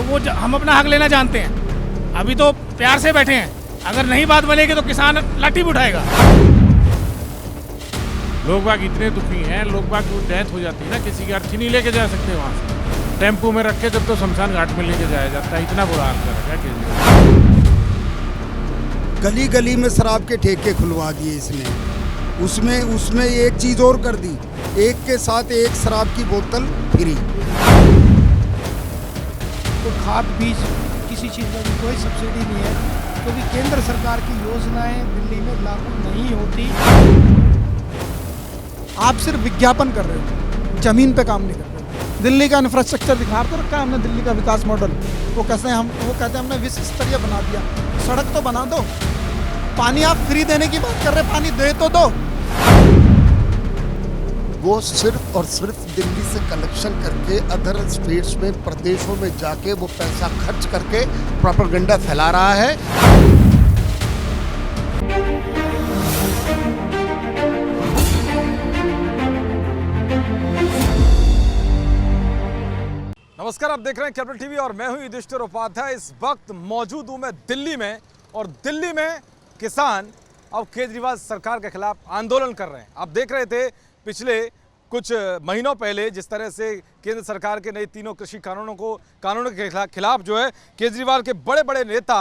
वो हम अपना हक लेना जानते हैं। अभी तो प्यार से बैठे हैं, अगर नहीं बात बनेगी तो किसान लाठी भी उठाएगा। लोग बाग इतने दुखी हैं, लोग बाग को डेथ हो जाती है ना, किसी की अर्थी नहीं लेके जा सकते वहाँ से, टेम्पू में रख के जब तो शमशान घाट में लेके जाया जाता है। इतना बुरा हाल कर रखा है केजरीवाल। गली गली में शराब के ठेके खुलवा दिए इसने, उसमें एक चीज़ और कर दी, एक के साथ एक शराब की बोतल फ्री। तो खाद बीज किसी चीज़ में भी कोई सब्सिडी नहीं है, क्योंकि केंद्र सरकार की योजनाएं दिल्ली में लागू नहीं होती। आप सिर्फ विज्ञापन कर रहे हो, जमीन पे काम नहीं कर रहे हो। दिल्ली का इंफ्रास्ट्रक्चर दिखा तो रखा है हमने, दिल्ली का विकास मॉडल। वो कहते हैं हमने विश्व स्तरीय बना दिया। सड़क तो बना दो, पानी आप फ्री देने की बात कर रहे हैं, पानी दे तो दो। वो सिर्फ और सिर्फ दिल्ली से कलेक्शन करके अदर स्टेट्स में, प्रदेशों में जाके वो पैसा खर्च करके प्रोपेगेंडा फैला रहा है। नमस्कार, आप देख रहे हैं कैपिटल टीवी और मैं हूं युधिष्ठिर उपाध्याय। इस वक्त मौजूद हूं मैं दिल्ली में, और दिल्ली में किसान अब केजरीवाल सरकार के खिलाफ आंदोलन कर रहे हैं। आप देख रहे थे पिछले कुछ महीनों पहले जिस तरह से केंद्र सरकार के नए तीनों कृषि कानूनों के खिलाफ जो है केजरीवाल के बड़े बड़े नेता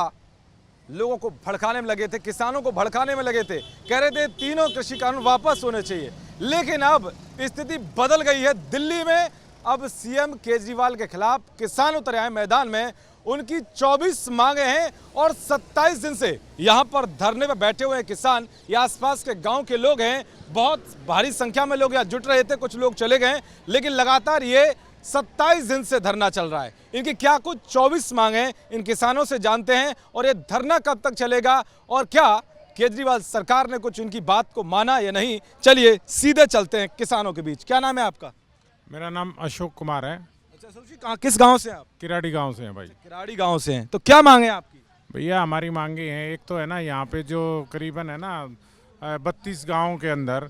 लोगों को भड़काने में लगे थे, किसानों को भड़काने में लगे थे, कह रहे थे तीनों कृषि कानून वापस होने चाहिए। लेकिन अब स्थिति बदल गई है। दिल्ली में अब सीएम केजरीवाल के खिलाफ किसान उतरे आए मैदान में। उनकी 24 मांगे हैं और 27 दिन से यहां पर धरने पर बैठे हुए हैं किसान। ये आसपास के गांव के लोग हैं, बहुत भारी संख्या में लोग यहां जुट रहे थे, कुछ लोग चले गए, लेकिन लगातार ये 27 दिन से धरना चल रहा है। इनकी क्या कुछ 24 मांगे इन किसानों से जानते हैं, और ये धरना कब तक चलेगा और क्या केजरीवाल सरकार ने कुछ उनकी बात को माना या नहीं। चलिए सीधे चलते हैं किसानों के बीच। क्या नाम है आपका? मेरा नाम अशोक कुमार है। अच्छा अशोक जी, कहाँ, किस गांव से हैं आप? किराड़ी गांव से हैं भाई। किराड़ी गांव से हैं, तो क्या मांगे आपकी? भैया हमारी मांगे हैं, एक तो है ना यहाँ पे जो करीबन है ना 32 गाँव के अंदर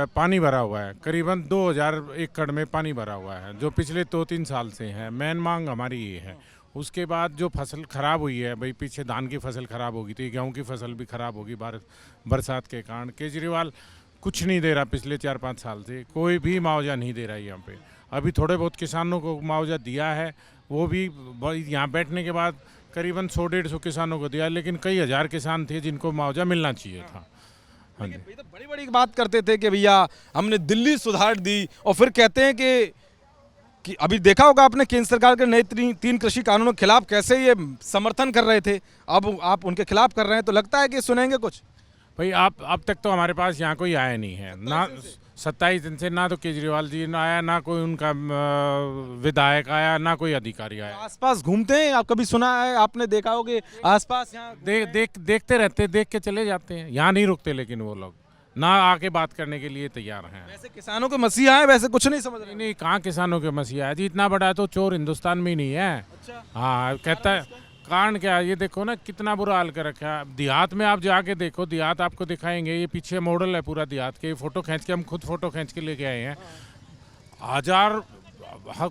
पानी भरा हुआ है, करीबन 2000 एकड़ में पानी भरा हुआ है, जो पिछले 2-3 साल से है। मेन मांग हमारी ये है। उसके बाद जो फसल खराब हुई है भाई, पीछे धान की फसल खराब होगी, तो ये गेहूँ की फसल भी खराब होगी बरसात के कारण। केजरीवाल कुछ नहीं दे रहा पिछले 4-5 साल से, कोई भी मुआवजा नहीं दे रहा है यहाँ पे। अभी थोड़े बहुत किसानों को मुआवजा दिया है, वो भी यहाँ बैठने के बाद करीबन 100-150 किसानों को दिया, लेकिन कई हज़ार किसान थे जिनको मुआवजा मिलना चाहिए था। हाँ जी, तो बड़ी बड़ी बात करते थे कि भैया हमने दिल्ली सुधार दी, और फिर कहते हैं कि अभी देखा होगा आपने केंद्र सरकार के नए 3 कृषि कानूनों के खिलाफ कैसे ये समर्थन कर रहे थे। अब आप उनके खिलाफ कर रहे हैं, तो लगता है कि सुनेंगे कुछ। भाई आप अब तक तो हमारे पास यहाँ कोई आया नहीं है ना, 27 दिन से ना तो केजरीवाल जी ना आया, ना कोई उनका विधायक आया, ना कोई अधिकारी आया। आसपास घूमते हैं, आप कभी सुना है, आपने देखा होगा आसपास यहाँ देखते रहते, देख के चले जाते हैं, यहाँ नहीं रुकते, लेकिन वो लोग ना आके बात करने के लिए तैयार हैं। वैसे किसानों के मसीहा है, वैसे कुछ नहीं समझ रहे। नहीं, कहाँ किसानों के मसीहा है जी, इतना बड़ा तो चोर हिंदुस्तान में ही नहीं है। अच्छा। हाँ, कहता है कारण क्या है, ये देखो ना कितना बुरा हाल कर रखा है। देहात में आप जाके देखो, देहात आपको दिखाएंगे, ये पीछे मॉडल है पूरा देहात के, फोटो खींच के हम खुद फोटो खींच के लेके आए हैं। हजार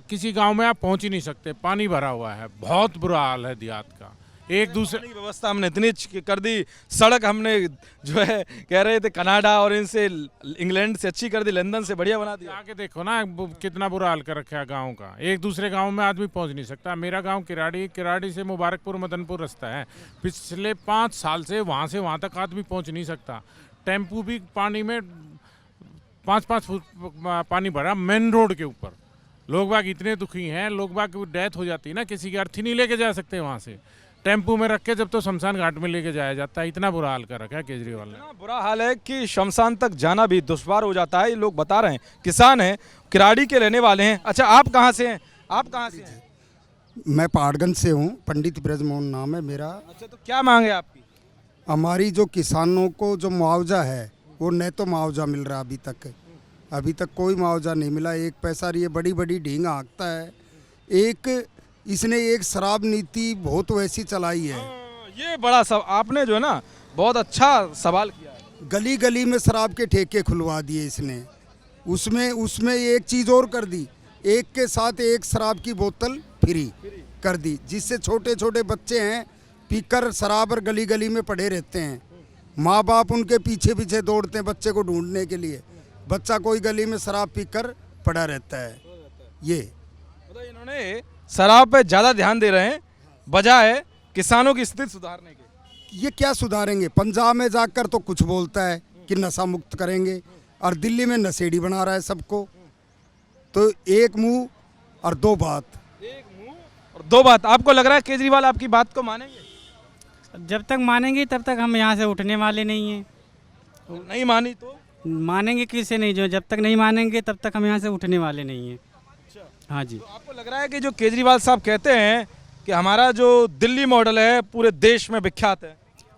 किसी गांव में आप पहुंच ही नहीं सकते, पानी भरा हुआ है, बहुत बुरा हाल है देहात का। एक दूसरे की व्यवस्था हमने इतनी कर दी, सड़क हमने जो है कह रहे थे कनाडा और इनसे इंग्लैंड से अच्छी कर दी, लंदन से बढ़िया बना दिया। आके देखो ना कितना बुरा हाल कर रखा है गांव का, एक दूसरे गांव में आदमी पहुंच नहीं सकता। मेरा गांव किराड़ी से मुबारकपुर मदनपुर रास्ता है, पिछले 5 साल से वहाँ तक आदमी पहुँच नहीं सकता। टेम्पू भी पानी में 5-5 फुट पानी भरा मेन रोड के ऊपर। लोग बाग इतने दुखी हैं, लोग बाग की डेथ हो जाती है ना, किसी की अर्थी नहीं लेके जा सकते वहाँ से, टेम्पू में रख के जब तो शमशान घाट में लेके जाया जाता है। इतना बुरा हाल कर रखा है केजरीवाल ने। बुरा हाल है कि शमशान तक जाना भी दुश्वार हो जाता है। ये लोग बता रहे हैं, किसान हैं, किराड़ी के रहने वाले हैं। अच्छा, आप कहाँ से हैं? आप कहाँ से हैं? मैं पहाड़गंज से हूँ, पंडित ब्रजमोहन नाम है मेरा। अच्छा, तो क्या मांगे आपकी? हमारी जो किसानों को जो मुआवजा है, वो न तो मुआवजा मिल रहा अभी तक कोई मुआवजा नहीं मिला। एक पैसा ये बड़ी बड़ी ढींग हाँकता है। इसने एक शराब नीति बहुत वैसी चलाई है। ये बड़ा आपने जो है ना बहुत अच्छा सवाल किया है। गली गली में शराब के ठेके खुलवा दिए इसने, उसमें एक चीज़ और कर दी, एक के साथ एक शराब की बोतल फ्री। कर दी, जिससे छोटे छोटे बच्चे हैं पीकर शराब और गली गली में पड़े रहते हैं। माँ बाप उनके पीछे पीछे दौड़ते हैं बच्चे को ढूंढने के लिए, बच्चा कोई गली में शराब पीकर पड़ा रहता है। ये मतलब इन्होंने शराब पे ज़्यादा ध्यान दे रहे हैं बजाय किसानों की स्थिति सुधारने के। ये क्या सुधारेंगे? पंजाब में जाकर तो कुछ बोलता है कि नशा मुक्त करेंगे, और दिल्ली में नशेड़ी बना रहा है सबको। तो एक मुंह और दो बात। एक मुंह और दो बात। आपको लग रहा है केजरीवाल आपकी बात को मानेंगे? जब तक मानेंगे तब तक हम यहाँ से उठने वाले नहीं हैं। नहीं मानी तो मानेंगे किसे नहीं, जो जब तक नहीं मानेंगे तब तक हम यहाँ से उठने वाले नहीं हैं। हाँ जी। तो आपको लग रहा है कि जो केजरीवाल साहब कहते हैं कि हमारा जो दिल्ली मॉडल है पूरे देश में विख्यात है,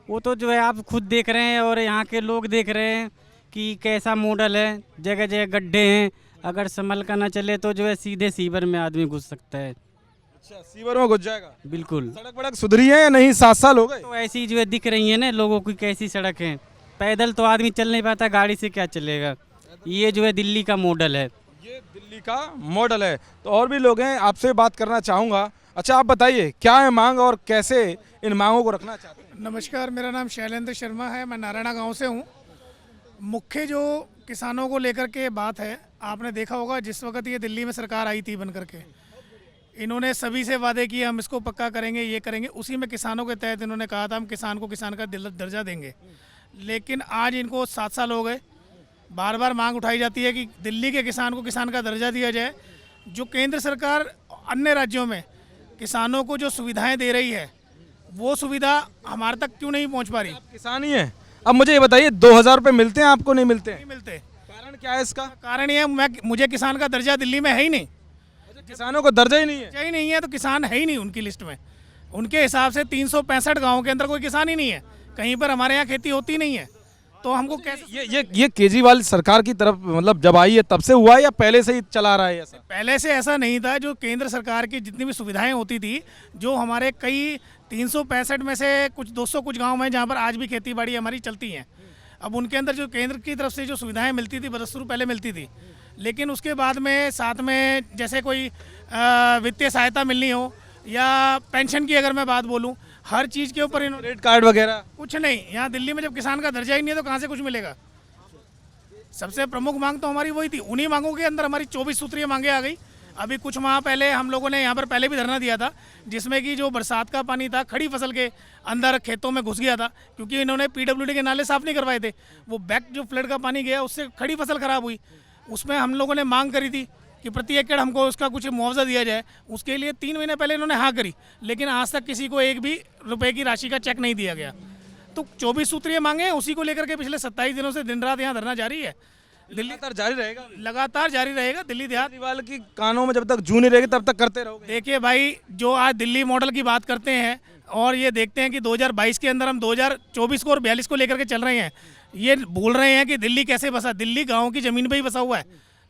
वो तो जो है आप खुद देख रहे हैं और यहाँ के लोग देख रहे हैं कि कैसा मॉडल है। जगह जगह गड्ढे हैं, अगर संभल कर न चले तो जो है सीधे सीवर में आदमी घुस सकता है। अच्छा, सीवर में घुस जाएगा। बिल्कुल। सड़क वड़क सुधरी है या नहीं? 7 साल हो गए। तो ऐसी जो है दिख रही है ना लोगों की कैसी सड़क है। पैदल तो आदमी चल नहीं पाता, गाड़ी से क्या चलेगा। ये जो है दिल्ली का मॉडल है। ये दिल्ली का मॉडल है। तो और भी लोग हैं, आपसे बात करना चाहूँगा। अच्छा, आप बताइए क्या है मांग और कैसे इन मांगों को रखना चाहते हैं? नमस्कार, मेरा नाम शैलेंद्र शर्मा है, मैं नारायणा गांव से हूं। मुख्य जो किसानों को लेकर के बात है, आपने देखा होगा जिस वक्त ये दिल्ली में सरकार आई थी बन करके, इन्होंने सभी से वादे किए हम इसको पक्का करेंगे, ये करेंगे। उसी में किसानों के तहत इन्होंने कहा था हम किसान को किसान का दर्जा देंगे। लेकिन आज इनको 7 साल हो गए, बार बार मांग उठाई जाती है कि दिल्ली के किसान को किसान का दर्जा दिया जाए। जो केंद्र सरकार अन्य राज्यों में किसानों को जो सुविधाएं दे रही है, वो सुविधा हमारे तक क्यों नहीं पहुंच पा रही? किसान ही है। अब मुझे ये बताइए, 2000 रुपये मिलते हैं आपको? नहीं मिलते? नहीं मिलते। कारण क्या है इसका? कारण ये है मुझे किसान का दर्जा दिल्ली में है ही नहीं। किसानों को दर्जा ही नहीं है। दर्जा ही नहीं है तो किसान है ही नहीं उनकी लिस्ट में। उनके हिसाब से 365 गाँव के अंदर कोई किसान ही नहीं है। कहीं पर हमारे यहाँ खेती होती नहीं है, तो हमको कैसे? ये केजरीवाल सरकार की तरफ मतलब जब आई है तब से हुआ है या पहले से ही चला रहा है ऐसा? पहले से ऐसा नहीं था। जो केंद्र सरकार की जितनी भी सुविधाएं होती थी, जो हमारे कई 365 में से कुछ 200 कुछ गांव में जहां पर आज भी खेती बाड़ी हमारी चलती हैं, अब उनके अंदर जो केंद्र की तरफ से जो सुविधाएं मिलती थी बरसों पहले मिलती थी। लेकिन उसके बाद में साथ में जैसे कोई वित्तीय सहायता मिलनी हो या पेंशन की अगर मैं बात बोलूँ, हर चीज़ के ऊपर इन्होंने क्रेडिट कार्ड वगैरह कुछ नहीं। यहाँ दिल्ली में जब किसान का दर्जा ही नहीं है तो कहाँ से कुछ मिलेगा? सबसे प्रमुख मांग तो हमारी वही थी। उन्हीं मांगों के अंदर हमारी 24 सूत्रीय मांगे आ गई। अभी कुछ माह पहले हम लोगों ने यहाँ पर पहले भी धरना दिया था, जिसमें कि जो बरसात का पानी था खड़ी फसल के अंदर खेतों में घुस गया था, क्योंकि इन्होंने PWD के नाले साफ नहीं करवाए थे। वो बैक जो फ्लड का पानी गया उससे खड़ी फसल खराब हुई। उसमें हम लोगों ने मांग करी थी कि प्रति एकड़ हमको उसका कुछ मुआवजा दिया जाए। उसके लिए 3 महीने पहले इन्होंने हाँ करी, लेकिन आज तक किसी को एक भी रुपए की राशि का चेक नहीं दिया गया। तो 24 सूत्रीय मांगे, उसी को लेकर के पिछले 27 दिनों से दिन रात यहाँ धरना जारी है। दिल्ली लगातार जारी रहेगा। लगातार जारी रहेगा। दिल्ली देहात केजरीवाल की कानों में जब तक जू नहीं रहेगी तब तक करते रहोगे? देखिए भाई, जो आज दिल्ली मॉडल की बात करते हैं और ये देखते हैं कि 2022 के अंदर हम 2024 को और 42 को लेकर के चल रहे हैं, ये भूल रहे हैं कि दिल्ली कैसे बसा। दिल्ली गाँव की ज़मीन पर ही बसा हुआ है।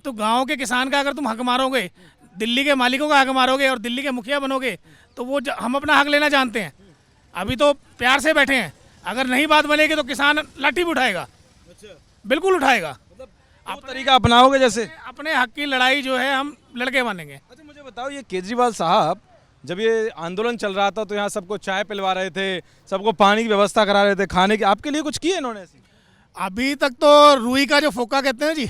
तो गांव के किसान का अगर तुम हक मारोगे, दिल्ली के मालिकों का हक मारोगे और दिल्ली के मुखिया बनोगे, तो वो हम अपना हक लेना जानते हैं। अभी तो प्यार से बैठे हैं, अगर नहीं बात बनेगी तो किसान लाठी भी उठाएगा। बिल्कुल उठाएगा। वो तरीका अपनाओगे जैसे? अपने हक की लड़ाई जो है हम लड़के मानेंगे। अच्छा, मुझे बताओ, ये केजरीवाल साहब जब ये आंदोलन चल रहा था तो यहाँ सबको चाय पिलवा रहे थे, सबको पानी की व्यवस्था करा रहे थे, खाने की, आपके लिए कुछ किए इन्होंने ऐसी? अभी तक तो रुई का जो फोका कहते हैं जी,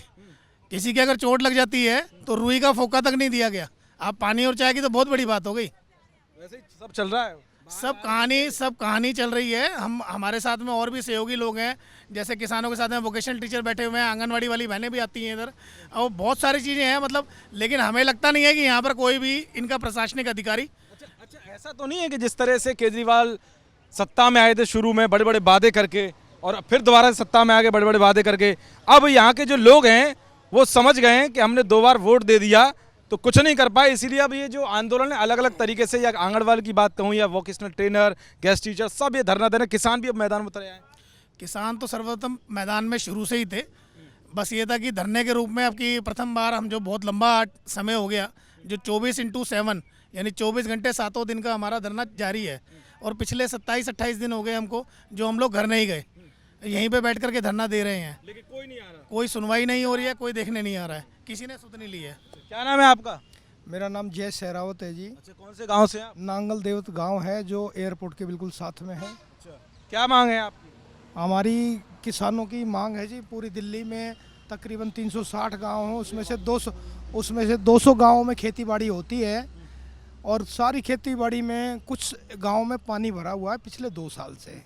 किसी की अगर चोट लग जाती है तो रुई का फोका तक नहीं दिया गया। आप पानी और चाय की तो बहुत बड़ी बात हो गई। वैसे ही सब चल रहा है। सब कहानी चल रही है। हमारे साथ में और भी सहयोगी लोग हैं, जैसे किसानों के साथ में वोकेशनल टीचर बैठे हुए हैं, आंगनवाड़ी वाली बहनें भी आती हैं इधर, और बहुत सारी चीज़ें हैं मतलब। लेकिन हमें लगता नहीं है कि यहाँ पर कोई भी इनका प्रशासनिक अधिकारी। अच्छा, ऐसा तो नहीं है कि जिस तरह से केजरीवाल सत्ता में आए थे शुरू में बड़े बड़े वादे करके और फिर दोबारा सत्ता में आ गए बड़े बड़े वादे करके, अब यहाँ के जो लोग हैं वो समझ गए हैं कि हमने 2 बार वोट दे दिया तो कुछ नहीं कर पाए, इसीलिए अब ये जो आंदोलन है अलग अलग तरीके से, या आंगनवाड़ी की बात कहूँ या वोकेशनल ट्रेनर, गेस्ट टीचर, सब ये धरना दे रहे हैं। किसान भी अब मैदान में उतरे आए। किसान तो सर्वप्रथम मैदान में शुरू से ही थे। बस ये था कि धरने के रूप में अब की प्रथम बार हम जो बहुत लंबा समय हो गया, जो 24x7 यानी 24 घंटे 7 दिन का हमारा धरना जारी है। और पिछले 27-28 दिन हो गए हमको, जो हम लोग घर नहीं गए, यहीं पे बैठ करके धरना दे रहे हैं। लेकिन कोई नहीं आ रहा, कोई सुनवाई नहीं हो रही है, कोई देखने नहीं आ रहा है, किसी ने सुध नहीं ली है। क्या नाम है आपका? मेरा नाम जय सहरावत है जी। अच्छा, कौन से गांव से हैं आप? नांगल देवत गांव है जो एयरपोर्ट के बिल्कुल साथ में है। अच्छा, क्या मांग है आपकी? हमारी किसानों की मांग है जी, पूरी दिल्ली में तकरीबन 360 गांव हैं, उसमें से 200 गांवों में खेती बाड़ी होती है और सारी खेती बाड़ी में कुछ गांव में पानी भरा हुआ है पिछले 2 साल से,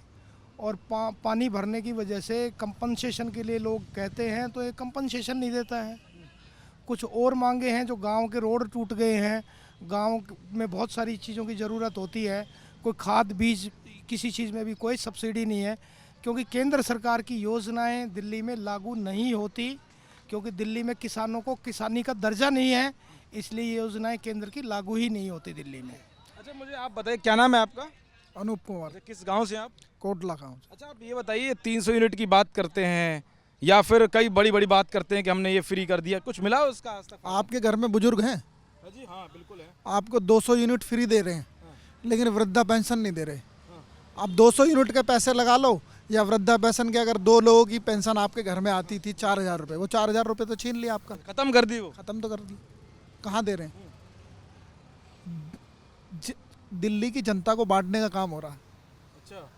और पानी भरने की वजह से कंपनसेशन के लिए लोग कहते हैं तो ये कंपनसेशन नहीं देता है। कुछ और मांगे हैं, जो गांव के रोड टूट गए हैं, गांव में बहुत सारी चीज़ों की ज़रूरत होती है, कोई खाद बीज किसी चीज़ में भी कोई सब्सिडी नहीं है, क्योंकि केंद्र सरकार की योजनाएं दिल्ली में लागू नहीं होती, क्योंकि दिल्ली में किसानों को किसानी का दर्जा नहीं है, इसलिए ये योजनाएं केंद्र की लागू ही नहीं होती दिल्ली में। अच्छा, मुझे आप बताइए, क्या नाम है आपका? अनूप कुमार, अच्छा, किस गांव से हैं आप? कोटला गाँव। अच्छा, आप ये बताइए, 300 यूनिट की बात करते हैं या फिर कई बड़ी बड़ी बात करते हैं कि हमने ये फ्री कर दिया, कुछ मिला उसका आज तक? आपके घर में बुजुर्ग हैं, हाँ जी, हाँ बिल्कुल है। आपको 200 यूनिट फ्री दे रहे हैं, लेकिन वृद्धा पेंशन नहीं दे रहे। आप 200 यूनिट के पैसे लगा लो, या वृद्धा पेंशन के अगर 2 लोगों की पेंशन आपके घर में आती थी 4000 रुपये, वो 4000 रुपये तो छीन लिया आपका, खत्म कर दी वो। ख़त्म तो कर दी। कहाँ दे रहे हैं? दिल्ली की जनता को बांटने का काम हो रहा है। अच्छा,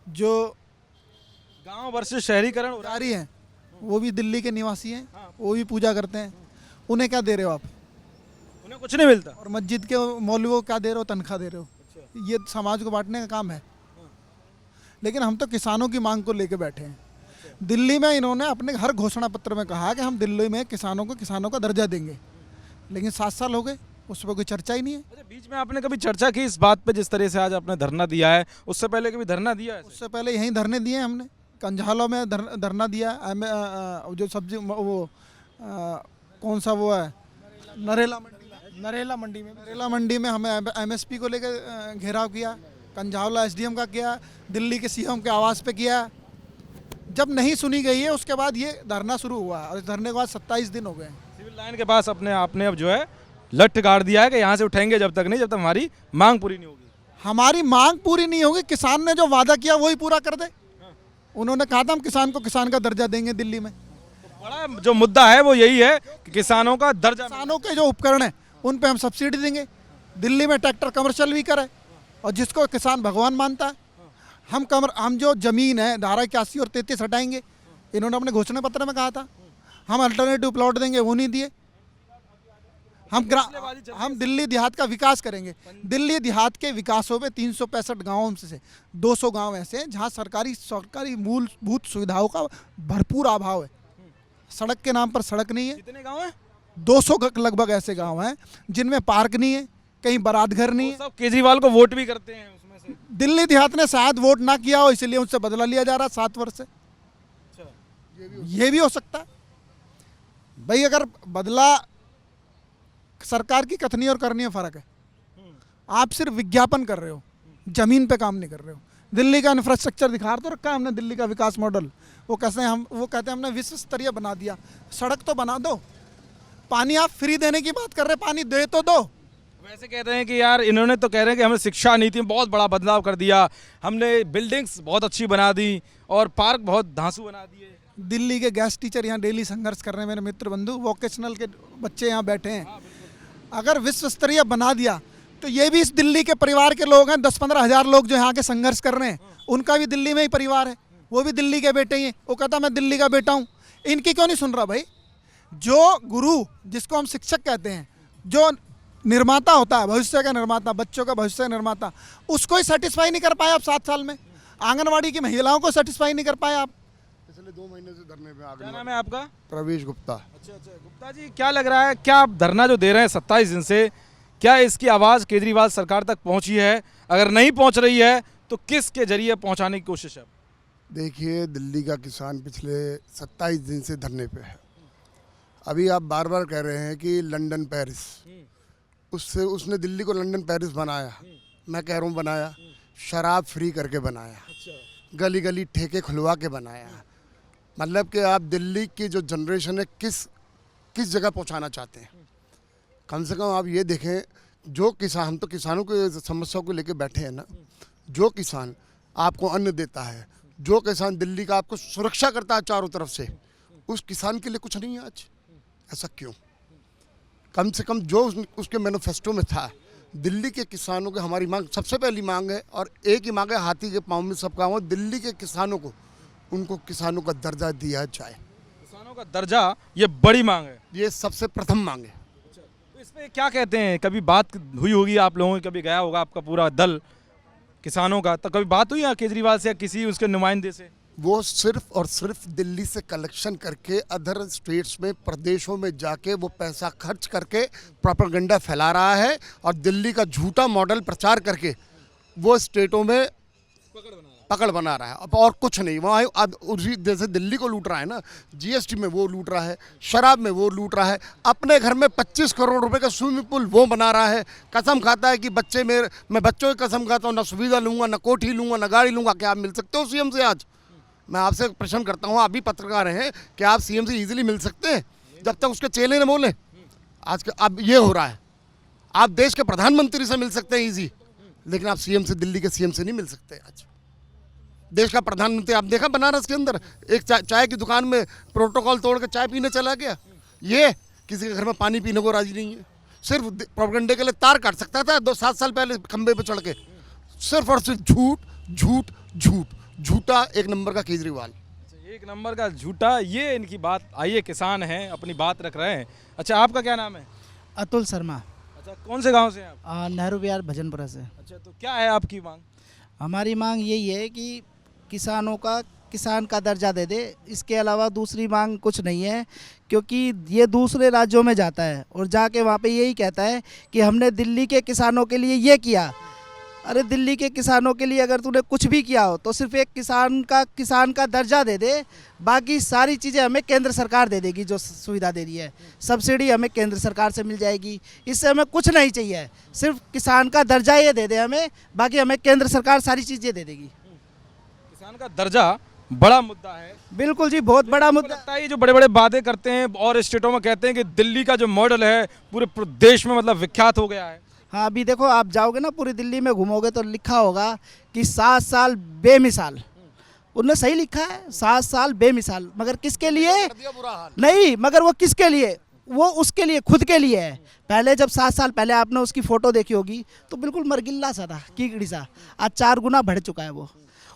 जो गांव वर्सेस शहरीकरण हो रहा है। पुजारी हैं वो भी दिल्ली के निवासी हैं, वो भी पूजा करते हैं, उन्हें क्या दे रहे हो आप? उन्हें कुछ नहीं मिलता। और मस्जिद के मौलवी को क्या दे रहे हो? तनख्वाह दे रहे हो। ये समाज को बांटने का काम है। लेकिन हम तो किसानों की मांग को लेकर बैठे हैं। दिल्ली में इन्होंने अपने हर घोषणा पत्र में कहा कि हम दिल्ली में किसानों का दर्जा देंगे, लेकिन 7 साल हो गए, उस पर कोई चर्चा ही नहीं है। अच्छा, बीच में आपने कभी चर्चा की इस बात पे, जिस तरह से आज आपने धरना दिया है, उससे पहले कभी धरना दिया है? उससे पहले यहीं धरने दिए हैं हमने, कंझालों में धरना दिया, जो सब्जी वो कौन सा वो है, नरेला मंडी में हमें MSP को लेकर घेराव किया, कंझावला SDM का किया, दिल्ली के CM के आवास पे किया। जब नहीं सुनी गई है उसके बाद ये धरना शुरू हुआ, और इस धरने के बाद 27 दिन हो गए। सिविल लाइन के पास आपने अब जो है लठ गाड़ दिया है कि यहाँ से उठेंगे जब तक हमारी मांग पूरी नहीं होगी। हमारी मांग पूरी नहीं होगी, किसान ने जो वादा किया वही पूरा कर दे। उन्होंने कहा था हम किसान का दर्जा देंगे दिल्ली में। तो बड़ा जो मुद्दा है वो यही है कि किसानों का दर्जा, किसानों के जो उपकरण हैं उन पे हम सब्सिडी देंगे। दिल्ली में ट्रैक्टर कमर्शियल भी करे, और जिसको किसान भगवान मानता है, हम जो जमीन है धारा 81 और 33 हटाएंगे। इन्होंने अपने घोषणा पत्र में कहा था हम अल्टरनेटिव प्लॉट देंगे, वो नहीं दिए। हम दिल्ली देहात का विकास करेंगे। दिल्ली देहात के विकासों में 365 गाँवों से 200 गाँव ऐसे हैं जहाँ सरकारी मूलभूत सुविधाओं का भरपूर अभाव है। सड़क के नाम पर सड़क नहीं है। कितने गाँव हैं? 200 लगभग ऐसे गांव हैं जिनमें पार्क नहीं है, कहीं बारात घर नहीं है। सब केजरीवाल को वोट भी करते हैं उसमें से। दिल्ली देहात ने शायद वोट ना किया हो, इसलिए उनसे बदला लिया जा रहा है 7 वर्ष से। ये भी हो सकता है भाई। अगर बदला, सरकार की कथनी और करनी में फर्क है। आप सिर्फ विज्ञापन कर रहे हो, जमीन पे काम नहीं कर रहे हो। दिल्ली का इंफ्रास्ट्रक्चर दिखा तो रखा है हमने, दिल्ली का विकास मॉडल। वो कहते हैं हमने विश्व स्तरीय बना दिया। सड़क तो बना दो। पानी आप फ्री देने की बात कर रहे हैं, पानी दे तो दो। वैसे कहते हैं कि यार इन्होंने तो कह रहे हैं कि हमने शिक्षा नीति में बहुत बड़ा बदलाव कर दिया, हमने बिल्डिंग्स बहुत अच्छी बना दी और पार्क बहुत धांसू बना दिए। दिल्ली के गैस टीचर यहाँ डेली संघर्ष कर रहे हैं, मेरे मित्र बंधु, वोकेशनल के बच्चे यहाँ बैठे हैं। अगर विश्व स्तरीय बना दिया तो ये भी इस दिल्ली के परिवार के लोग हैं। 10-15 हज़ार लोग जो यहाँ के संघर्ष कर रहे हैं, उनका भी दिल्ली में ही परिवार है, वो भी दिल्ली के बेटे ही हैं। वो कहता मैं दिल्ली का बेटा हूँ। इनकी क्यों नहीं सुन रहा भाई? जो गुरु, जिसको हम शिक्षक कहते हैं, जो निर्माता होता है, भविष्य का निर्माता, बच्चों का भविष्य का निर्माता, उसको ही सेटिस्फाई नहीं कर पाए आप 7 साल में। आंगनवाड़ी की महिलाओं को सेटिस्फाई नहीं कर पाए आप। पिछले 2 महीने से धरने पे आ गए। क्या नाम है आपका? प्रवेश गुप्ता। अच्छा, गुप्ता जी, क्या लग रहा है, क्या आप धरना जो दे रहे हैं 27 दिन से, क्या इसकी आवाज़ केजरीवाल सरकार तक पहुंची है? अगर नहीं पहुंच रही है तो किसके जरिए पहुंचाने की कोशिश है? देखिए, दिल्ली का किसान पिछले 27 दिन से धरने पे है। अभी आप बार बार कह रहे हैं कि लंदन पेरिस, उसने दिल्ली को लंदन पेरिस बनाया। मैं कह रहा हूँ बनाया, शराब फ्री करके बनाया, गली गली ठेके खुलवा के बनाया। मतलब कि आप दिल्ली की जो जनरेशन है किस जगह पहुंचाना चाहते हैं। कम से कम आप ये देखें, जो किसान, हम तो किसानों की समस्याओं को लेकर बैठे हैं ना, जो किसान आपको अन्न देता है, जो किसान दिल्ली का आपको सुरक्षा करता है चारों तरफ से, उस किसान के लिए कुछ नहीं है आज। ऐसा क्यों? कम से कम जो उसके मैनिफेस्टो में था, दिल्ली के किसानों की हमारी मांग सबसे पहली मांग है, और एक ही मांग है, हाथी के पाँव में सब काम हो, दिल्ली के किसानों को उनको किसानों का दर्जा दिया जाए। किसानों का दर्जा ये बड़ी मांग है। ये सबसे प्रथम मांग है। तो इसमें क्या कहते हैं, कभी बात हुई होगी आप लोगों की, कभी गया होगा आपका पूरा दल किसानों का, तो कभी बात हुई यहाँ केजरीवाल से या किसी उसके नुमाइंदे से? वो सिर्फ और सिर्फ दिल्ली से कलेक्शन करके अदर स्टेट्स में, प्रदेशों में जाके वो पैसा खर्च करके प्रोपेगेंडा फैला रहा है, और दिल्ली का झूठा मॉडल प्रचार करके वो स्टेटों में पकड़ बना रहा है। अब और कुछ नहीं, वहाँ अब उसी जैसे दिल्ली को लूट रहा है ना, जीएसटी में वो लूट रहा है, शराब में वो लूट रहा है, अपने घर में 25 करोड़ रुपए का स्विमिंग पूल वो बना रहा है, कसम खाता है कि बच्चे मेरे, मैं बच्चों की कसम खाता हूँ, ना सुविधा लूंगा, ना कोठी लूंगा, ना गाड़ी लूंगा। क्या आप मिल सकते हो सीएम से? आज मैं आपसे प्रश्न करता हूँ, आप भी पत्रकार हैं, क्या आप सीएम से इजीली मिल सकते हैं जब तक उसके चेले न बोले? आज अब ये हो रहा है, आप देश के प्रधानमंत्री से मिल सकते हैं इजी, लेकिन आप सीएम से, दिल्ली के सीएम से नहीं मिल सकते। आज देश का प्रधानमंत्री आप देखा बनारस के अंदर एक चाय की दुकान में प्रोटोकॉल तोड़ के चाय पीने चला गया। ये किसी के घर में पानी पीने को राजी नहीं है, सिर्फ प्रोपेगेंडे के लिए तार काट सकता था 2-7 साल पहले खंबे पे चढ़ के। सिर्फ और सिर्फ झूठ झूठ झूठ, झूठा एक नंबर का केजरीवाल। एक नंबर का झूठा, ये इनकी बात। आइए, किसान हैं, अपनी बात रख रहे हैं। अच्छा, आपका क्या नाम है? अतुल शर्मा। अच्छा, कौन से गांव से हैं आप? नेहरू विहार भजनपुरा से। अच्छा, तो क्या है आपकी मांग? हमारी मांग यही है कि किसानों का, किसान का दर्जा दे दे, इसके अलावा दूसरी मांग कुछ नहीं है, क्योंकि ये दूसरे राज्यों में जाता है और जाके वहाँ पे यही कहता है कि हमने दिल्ली के किसानों के लिए ये किया। अरे दिल्ली के किसानों के लिए अगर तूने कुछ भी किया हो तो सिर्फ एक किसान का दर्जा दे दे, बाकी सारी चीज़ें हमें केंद्र सरकार दे देगी। जो सुविधा दे रही है, सब्सिडी हमें केंद्र सरकार से मिल जाएगी, इससे हमें कुछ नहीं चाहिए, सिर्फ किसान का दर्जा ये दे दे हमें, बाकी हमें केंद्र सरकार सारी चीज़ें दे देगी। किसान का दर्जा बड़ा मुद्दा है। बिल्कुल जी, बहुत बड़ा मुद्दा। लगता है ये जो बड़े बड़े वादे करते हैं और स्टेटों में कहते हैं कि दिल्ली का जो मॉडल है पूरे देश में मतलब विख्यात हो गया है। हाँ, अभी देखो, आप जाओगे ना पूरी दिल्ली में घूमोगे तो लिखा होगा कि 7 साल बेमिसाल। उन्होंने सही लिखा है, 7 साल बेमिसाल, मगर किसके लिए? नहीं, मगर वो किसके लिए? वो उसके लिए, खुद के लिए है। पहले जब 7 साल पहले आपने उसकी फ़ोटो देखी होगी तो बिल्कुल मरगिल्ला सा था, कीकड़ी सा। आज 4 गुना बढ़ चुका है वो।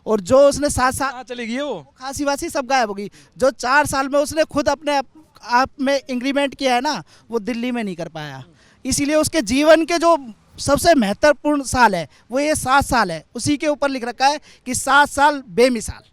और जो उसने 7 साल चली गई है वो खांसी वासी सब गायब होगी। जो 4 साल में उसने खुद अपने आप में इंक्रीमेंट किया है ना, वो दिल्ली में नहीं कर पाया। इसीलिए उसके जीवन के जो सबसे महत्वपूर्ण साल है वो ये 7 साल है। उसी के ऊपर लिख रखा है कि 7 साल बेमिसाल।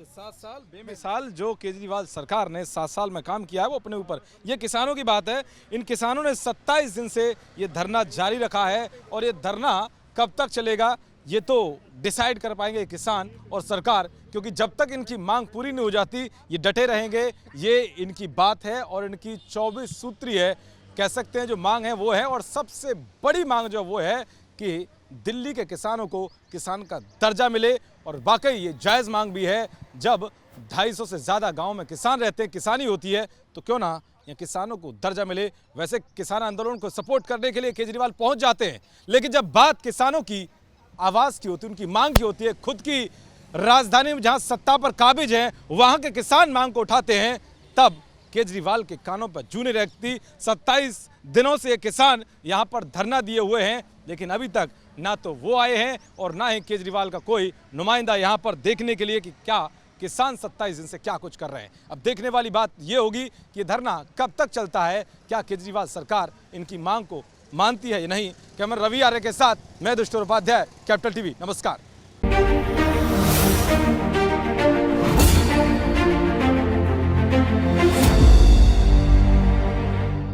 7 साल बेमिसाल जो केजरीवाल सरकार ने 7 साल में काम किया है वो अपने ऊपर। ये किसानों की बात है। इन किसानों ने 27 दिन से ये धरना जारी रखा है, और ये धरना कब तक चलेगा ये तो डिसाइड कर पाएंगे किसान और सरकार, क्योंकि जब तक इनकी मांग पूरी नहीं हो जाती ये डटे रहेंगे। ये इनकी बात है और इनकी 24 सूत्री है, कह सकते हैं जो मांग है वो है। और सबसे बड़ी मांग जो वो है कि दिल्ली के किसानों को किसान का दर्जा मिले, और वाकई ये जायज़ मांग भी है। जब 250 से ज़्यादा गांव में किसान रहते हैं, किसानी होती है, तो क्यों ना या किसानों को दर्जा मिले। वैसे किसान आंदोलन को सपोर्ट करने के लिए केजरीवाल पहुंच जाते हैं, लेकिन जब बात किसानों की आवाज़ की होती है, उनकी मांग की होती है, खुद की राजधानी में जहां सत्ता पर काबिज हैं वहां के किसान मांग को उठाते हैं, तब केजरीवाल के कानों पर जूं नहीं लगती। 27 दिनों से ये किसान यहां पर धरना दिए हुए हैं, लेकिन अभी तक ना तो वो आए हैं और ना ही केजरीवाल का कोई नुमाइंदा यहां पर देखने के लिए कि क्या किसान 27 दिन से क्या कुछ कर रहे हैं। अब देखने वाली बात ये होगी कि ये धरना कब तक चलता है, क्या केजरीवाल सरकार इनकी मांग को मानती है या नहीं। कैमरा रवि आर्य के साथ मैं युधिष्ठिर उपाध्याय, कैपिटल टीवी। नमस्कार।